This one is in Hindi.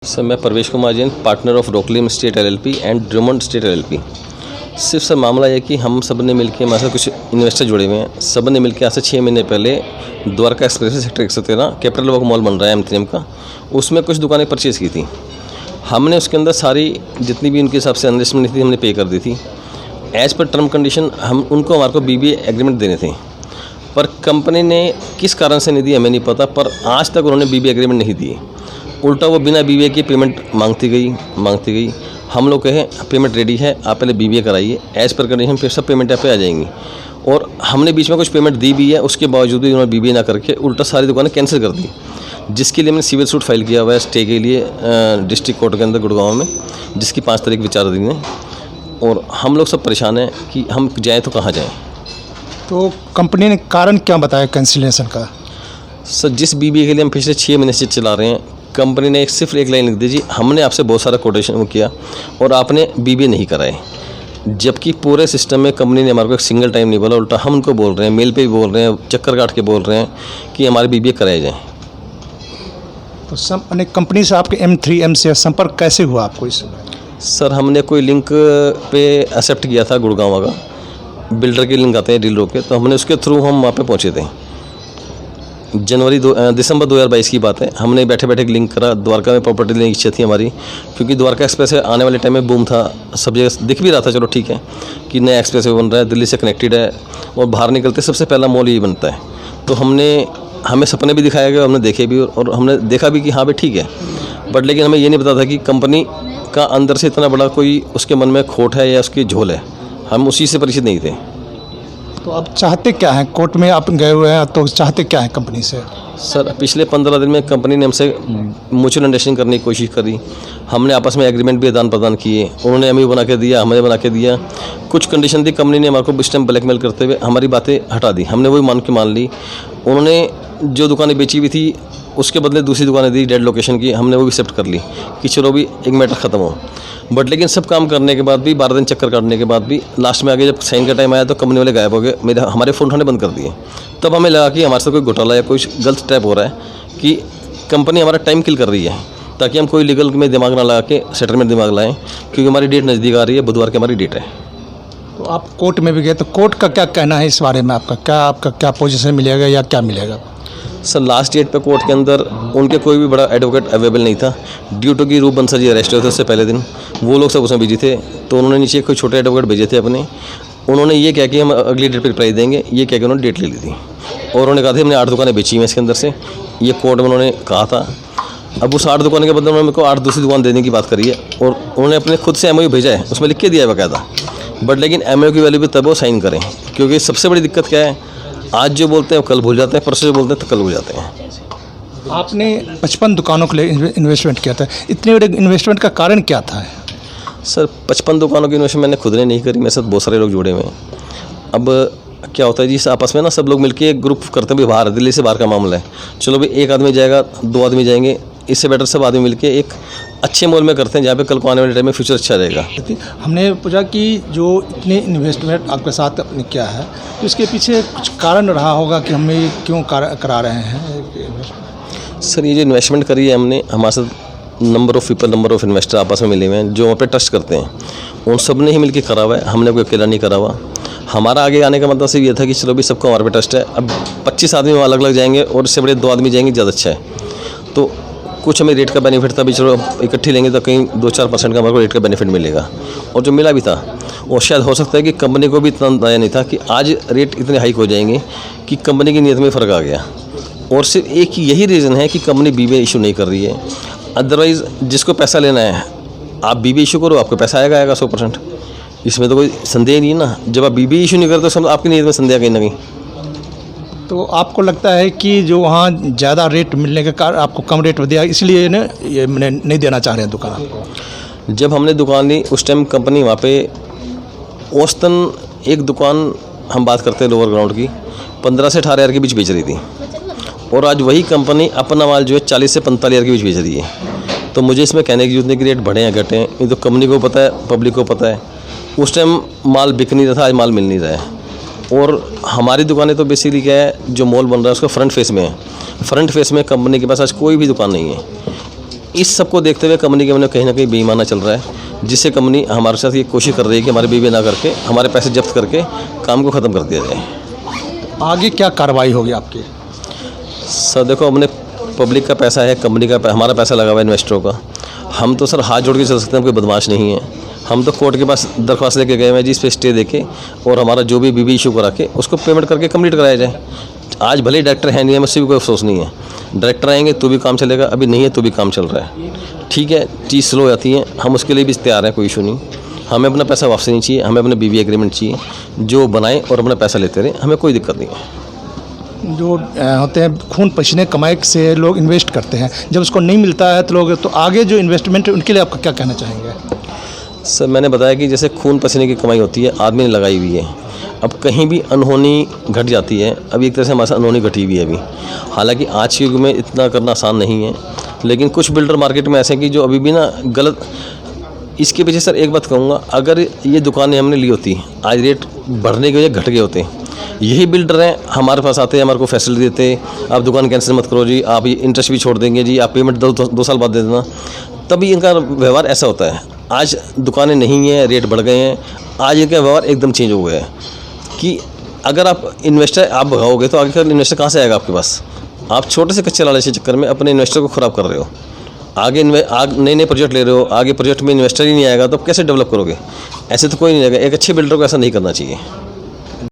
सर मैं परवेश कुमार जैन, पार्टनर ऑफ रोकलिम state LLP and Drummond state LLP. सिर्फ सर मामला यह कि हम सब ने मिलकर हमारे साथ कुछ इन्वेस्टर जुड़े हुए हैं। सब ने मिलकर आज से 6 महीने पहले Dwarka express sector 113 capital walk mall बन रहा है M3M का, उसमें कुछ दुकानें परचेज़ की थी। हमने उसके अंदर सारी जितनी भी उनके हिसाब से इन्वेस्टमेंट थी हमने पे कर दी थी। एज़ पर टर्म कंडीशन हम उनको हमारे को BBA एग्रीमेंट देने थे, पर कंपनी ने किस कारण से नहीं दी हमें नहीं पता, पर आज तक उन्होंने BBA एग्रीमेंट नहीं दिए। उल्टा वो बिना BBA की पेमेंट मांगती गई। हम लोग कहें पेमेंट रेडी है, आप पहले BBA कराइए, एज़ पर कंडीशन फिर सब पेमेंट आप पे आ जाएंगी। और हमने बीच में कुछ पेमेंट दी भी है, उसके बावजूद भी उन्होंने BBA ना करके उल्टा सारी दुकानें कैंसिल कर दी, जिसके लिए मैंने सिविल सूट फाइल किया हुआ है स्टे के लिए डिस्ट्रिक्ट कोर्ट के अंदर गुड़गांव में, जिसकी 5 तारीख विचाराधीन है। और हम लोग सब परेशान हैं कि हम जाएँ तो कहाँ जाएँ। तो कंपनी ने कारण क्या बताया कैंसिलेशन का? सर जिस BBA के लिए हम पिछले 6 महीने से चला रहे हैं, कंपनी ने सिर्फ एक लाइन लिख दी, जी हमने आपसे बहुत सारा कोटेशन किया और आपने BBA नहीं कराए। जबकि पूरे सिस्टम में कंपनी ने हमारे को एक सिंगल टाइम नहीं बोला, उल्टा हम उनको बोल रहे हैं, मेल पे भी बोल रहे हैं, चक्कर काट के बोल रहे हैं कि हमारे BBA कराए जाएँ। तो कंपनी से आपके M3M से संपर्क कैसे हुआ आपको इस? सर हमने कोई लिंक पे एक्सेप्ट किया था, गुड़गांव का बिल्डर के लिंक आते हैं डीलरों के, तो हमने उसके थ्रू हम वहाँ पे पहुँचे थे। दिसंबर 2022 की बात है। हमने बैठे बैठे एक लिंक करा, द्वारका में प्रॉपर्टी लेने की इच्छा थी हमारी, क्योंकि द्वारका एक्सप्रेस वे आने वाले टाइम में बूम था, सब जगह दिख भी रहा था, चलो ठीक है कि नया एक्सप्रेस वे बन रहा है, दिल्ली से कनेक्टेड है और बाहर निकलते सबसे पहला मॉल यही बनता है। तो हमें सपने भी दिखाया गया, हमने देखे भी और हमने देखा भी कि हाँ भाई ठीक है, बट लेकिन हमें ये नहीं पता था कि कंपनी का अंदर से इतना बड़ा कोई उसके मन में खोट है या उसकी झोल है, हम उसी से परिचित नहीं थे। तो अब चाहते क्या हैं? कोर्ट में आप गए हुए हैं, तो चाहते क्या हैं कंपनी से? सर पिछले 15 दिन में कंपनी ने हमसे म्यूचुअल अंडरस्टैंडिंग करने की कोशिश करी, हमने आपस में एग्रीमेंट भी आदान प्रदान किए, उन्होंने हमें बना के दिया, हमें बना के दिया। कुछ कंडीशन थी, कंपनी ने हमारे को इस टाइम ब्लैकमेल करते हुए हमारी बातें हटा दी, हमने वही मान ली। उन्होंने जो दुकानें बेची हुई थी उसके बदले दूसरी दुकानें दी डेड लोकेशन की, हमने वो भी एक्सेप्ट कर ली कि चलो भी एक मैटर ख़त्म हो। बट लेकिन सब काम करने के बाद भी, 12 दिन चक्कर काटने के बाद भी, लास्ट में आगे जब साइन का टाइम आया तो कंपनी वाले गायब हो गए, हमारे फ़ोन उठाने बंद कर दिए। तब हमें लगा कि हमारे साथ कोई घोटाला या कोई गलत स्टेप हो रहा है, कि कंपनी हमारा टाइम किल कर रही है, ताकि हम कोई लीगल में दिमाग ना लगा के सेटलमेंट दिमाग लाएँ, क्योंकि हमारी डेट नज़दीक आ रही है, बुधवार की हमारी डेट है। तो आप कोर्ट में भी गए, तो कोर्ट का क्या कहना है इस बारे में? आपका क्या पोजीशन मिलेगा या क्या मिलेगा? सर लास्ट डेट पे कोर्ट के अंदर उनके कोई भी बड़ा एडवोकेट अवेलेबल नहीं था, ड्यू टू कि रूप बंसल जी अरेस्ट हुए थे उससे पहले दिन, वो लोग सब उसमें बिजी थे, तो उन्होंने नीचे कोई छोटे एडवोकेट भेजे थे अपने। उन्होंने ये कहा कि हम अगली डेट पर रिप्लाई देंगे, ये कह के उन्होंने डेट ले ली थी और उन्होंने कहा था हमने 8 दुकानें बेची हैं इसके अंदर से, ये कोर्ट में उन्होंने कहा था। अब उस 8 दुकान के बदले उन्होंने मेरे को 8 दूसरी दुकान देने की बात करी है और उन्होंने अपने खुद से MOU भेजा है, उसमें लिख के दिया है बाकायदा। बट लेकिन MOU की वैल्यू भी तब वो साइन करें, क्योंकि सबसे बड़ी दिक्कत क्या है, आज जो बोलते हैं वो कल भूल जाते हैं, परसों जो बोलते हैं तो कल भूल जाते हैं। आपने 55 दुकानों के लिए इन्वेस्टमेंट किया था, इतने बड़े इन्वेस्टमेंट का कारण क्या था? सर 55 दुकानों की इन्वेस्टमेंट मैंने खुद ने नहीं करी, मेरे साथ बहुत सारे लोग जुड़े हुए हैं। अब क्या होता है जी, आपस में ना सब लोग मिलके एक ग्रुप करते हैं, भी बाहर दिल्ली से बाहर का मामला है, चलो भाई एक आदमी जाएगा, 2 आदमी जाएंगे, इससे बेटर सब आदमी मिलके एक अच्छे मॉल में करते हैं, जहाँ पे कल को आने वाले टाइम में फ्यूचर अच्छा रहेगा। हमने पूछा कि जो इतने इन्वेस्टमेंट आपके साथ आपने किया है, तो इसके पीछे कुछ कारण रहा होगा कि हमें क्यों करा रहे हैं? सर ये जो इन्वेस्टमेंट करी है हमने, हमारे साथ नंबर ऑफ़ इन्वेस्टर आपस में मिले हुए हैं, जो वहाँ पे ट्रस्ट करते हैं, उन सब ने ही मिलकर करा हुआ है, हमने कोई अकेला नहीं करा हुआ। हमारा आगे आने का मतलब सिर्फ ये था कि चलो भी सबको हमारे पे ट्रस्ट है। अब 25 आदमी अलग अलग जाएंगे और इससे बड़े 2 आदमी जाएंगे, ज़्यादा अच्छा है। तो कुछ हमें रेट का बेनिफिट था भी, चलो इकट्ठे लेंगे तो कहीं 2-4% का हमारे को रेट का बेनिफिट मिलेगा, और जो मिला भी था। और शायद हो सकता है कि कंपनी को भी इतना अंदाजा नहीं था कि आज रेट इतने हाइक हो जाएंगे, कि कंपनी की नीयत में फ़र्क आ गया। और सिर्फ एक यही रीज़न है कि कंपनी BBA इशू नहीं कर रही है। अदरवाइज़ जिसको पैसा लेना है, आप BBA इशू करो, आपको पैसा आएगा 100%, इसमें तो कोई संदेह नहीं है ना। जब आप BBA इशू नहीं करते तो सब आपकी नीयत में संदेह कहीं ना कहीं। तो आपको लगता है कि जो वहाँ ज़्यादा रेट मिलने के कारण आपको कम रेट दिया, इसलिए ये मैंने नहीं देना चाह रहे हैं दुकान आपको? जब हमने दुकान ली उस टाइम कंपनी वहाँ पे औसतन एक दुकान, हम बात करते हैं लोअर ग्राउंड की, 15 से 18 हज़ार के बीच बेच रही थी, और आज वही कंपनी अपना माल जो है 40 से 45 हज़ार के बीच बेच रही है। तो मुझे इसमें कहने की जरूरत नहीं कि रेट बढ़े हैं घटे हैं, ये तो कंपनी को पता है, पब्लिक को पता है। उस टाइम माल बिक नहीं रहा था, आज माल मिल नहीं रहा है। और हमारी दुकानें तो बेसिकली क्या है, जो मॉल बन रहा है उसका फ्रंट फेस में है, फ्रंट फेस में कंपनी के पास आज कोई भी दुकान नहीं है। इस सब को देखते हुए कंपनी के मन में कहीं ना कहीं बेईमाना चल रहा है, जिससे कंपनी हमारे साथ ये कोशिश कर रही है कि हमारे बीवी ना करके हमारे पैसे जब्त करके काम को ख़त्म कर दिया जाए। आगे क्या कार्रवाई होगी आपकी? सर देखो, अपने पब्लिक का पैसा है, कंपनी का हमारा पैसा लगा हुआ है, इन्वेस्टरों का। हम तो सर हाथ जोड़ के चल सकते हैं, कोई बदमाश नहीं है। हम तो कोर्ट के पास दरख्वास्त लेके गए हैं जी, इस पे स्टे देके और हमारा जो भी बीवी इशू करा के उसको पेमेंट करके कंप्लीट कराया जाए। आज भले ही डायरेक्टर है नहीं है, मुझसे भी कोई अफसोस नहीं है। डायरेक्टर आएंगे तो भी काम चलेगा, अभी नहीं है तो भी काम चल रहा है। ठीक है, चीज़ स्लो हो जाती है, हम उसके लिए भी तैयार हैं, कोई इशू नहीं। हमें अपना पैसा वापस नहीं चाहिए, हमें अपने बीवी एग्रीमेंट चाहिए, जो बनाए और अपना पैसा लेते रहे, हमें कोई दिक्कत नहीं है। जो होते हैं खून पसीने कमाई से लोग इन्वेस्ट करते हैं, जब उसको नहीं मिलता है तो लोग तो आगे जो इन्वेस्टमेंट है उनके लिए आपका क्या कहना चाहेंगे? सर मैंने बताया कि जैसे खून पसीने की कमाई होती है, आदमी ने लगाई हुई है, अब कहीं भी अनहोनी घट जाती है। अभी एक तरह से हमारे साथ अनहोनी घटी हुई है अभी। हालांकि आज के युग में इतना करना आसान नहीं है, लेकिन कुछ बिल्डर मार्केट में ऐसे हैं कि जो अभी भी ना गलत। इसके पीछे सर एक बात कहूँगा, अगर ये दुकानें हमने ली होती, आज रेट बढ़ने की वजह घट गए होते, यही बिल्डर हैं हमारे पास आते हैं, हमारे को फैसिलिटी देते, आप दुकान कैंसिल मत करो जी, आप ये इंटरेस्ट भी छोड़ देंगे जी, आप पेमेंट 2 साल बाद दे देना, तभी इनका व्यवहार ऐसा होता है। आज दुकानें नहीं हैं, रेट बढ़ गए हैं, आज इनका व्यवहार एकदम चेंज हो गया है कि अगर आप इन्वेस्टर आप भगाओगे तो आगे का इन्वेस्टर कहाँ से आएगा आपके पास? आप छोटे से कच्चे लालच के चक्कर में अपने इन्वेस्टर को ख़राब कर रहे हो। आगे नए नए प्रोजेक्ट ले रहे हो, आगे प्रोजेक्ट में इन्वेस्टर ही नहीं आएगा तो आप कैसे डेवलप करोगे? ऐसे तो कोई नहीं आएगा। एक अच्छे बिल्डर को ऐसा नहीं करना चाहिए।